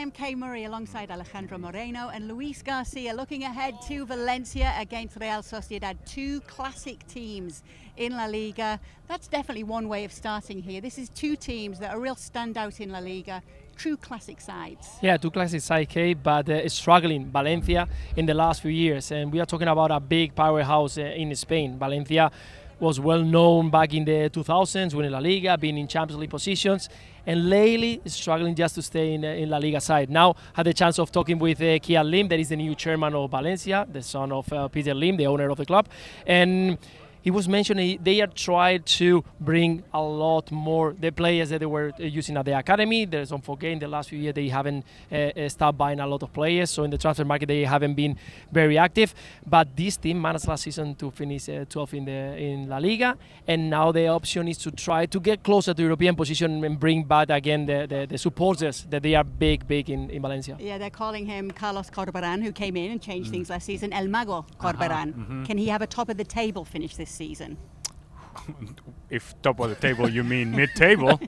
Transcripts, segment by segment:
am Kay Murray alongside Alejandro Moreno and Luis Garcia, looking ahead to Valencia against Real Sociedad, two classic teams in La Liga. That's definitely one way of starting here. This is two teams that are real standout in La Liga, true classic sides. Yeah, two classic sides, Kay, but struggling Valencia in the last few years. And we are talking about a big powerhouse in Spain. Valencia was well known back in the 2000s, winning La Liga, being in Champions League positions, and lately struggling just to stay in La Liga side. Now had the chance of talking with Kian Lim, that is the new chairman of Valencia, the son of Peter Lim, the owner of the club, and he was mentioning they are trying to bring a lot more the players that they were using at the academy. There's don't forget in the last few years they haven't started buying a lot of players, so in the transfer market they haven't been very active. But this team managed last season to finish 12th in La Liga, and now the option is to try to get closer to European position and bring back again the supporters that they are big in Valencia. Yeah, they're calling him Carlos Corberán, who came in and changed things last season. El Mago Corberán. Can he have a top of the table finish this season? If top of the table you mean mid-table,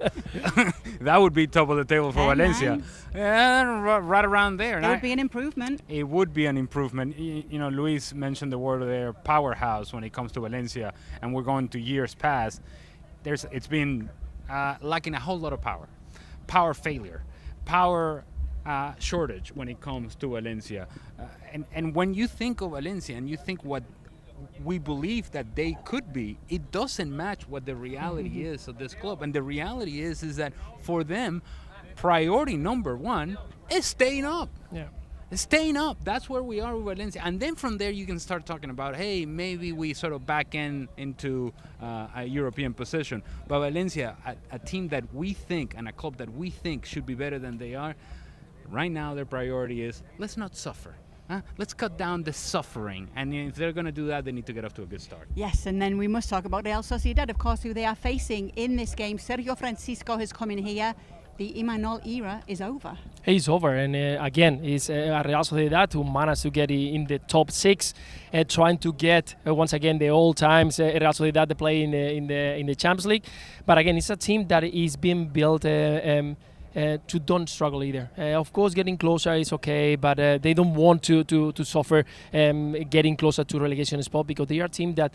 that would be top of the table for Valencia. Nice. Yeah, right around there. It would be an improvement. It would be an improvement. You know, Luis mentioned the word there, powerhouse, when it comes to Valencia, and we're going to years past. It's been lacking a whole lot of power failure, power shortage when it comes to Valencia. And when you think of Valencia and you think what we believe that they could be, it doesn't match what the reality is of this club. And the reality is that for them, priority number one is staying up. Yeah. Staying up. That's where we are with Valencia. And then from there you can start talking about, hey, maybe we sort of back into a European position. But Valencia, a team that we think and a club that we think should be better than they are, right now their priority is let's not suffer. Let's cut down the suffering, and if they're going to do that, they need to get off to a good start. Yes, and then we must talk about Real Sociedad, of course, who they are facing in this game. Sergio Francisco has come in here. The Imanol era is over. He's over, and again, it's Real Sociedad who managed to get in the top 6, trying to get once again the old times Real Sociedad to play in the Champions League. But again, it's a team that is being built to don't struggle either. Of course, getting closer is okay, but they don't want to suffer getting closer to relegation spot, because they are a team that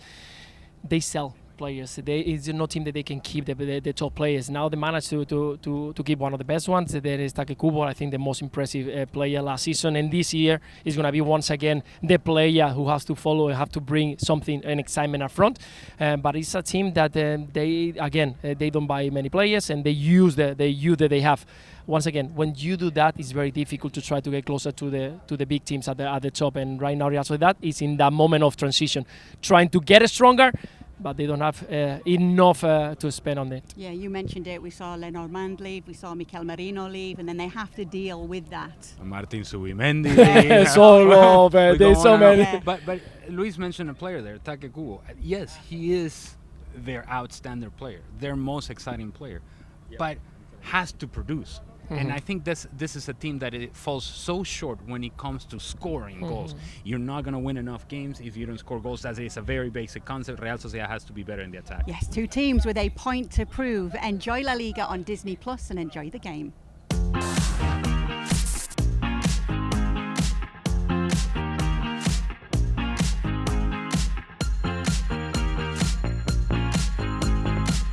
they sell players. It's no team that they can keep the top players. Now they managed to keep one of the best ones. There is Takekubo, I think the most impressive player last season, and this year is going to be once again the player who has to follow and have to bring something, an excitement up front. But it's a team that they don't buy many players, and they use the youth that they have. Once again, when you do that, it's very difficult to try to get closer to the big teams at the top. And right now, Real Sociedad is in that moment of transition, trying to get stronger, but they don't have enough to spend on it. Yeah, you mentioned it. We saw Lenormand leave, we saw Moreno leave, and then they have to deal with that. Martin Subimendi. Solo, there's so many. Yeah. But Luis mentioned a player there, Takekubo. Yes, he is their outstanding player, their most exciting player, but has to produce. And I think this is a team that it falls so short when it comes to scoring goals. You're not going to win enough games if you don't score goals. That is a very basic concept. Real Sociedad has to be better in the attack. Yes, two teams with a point to prove. Enjoy La Liga on Disney Plus and enjoy the game.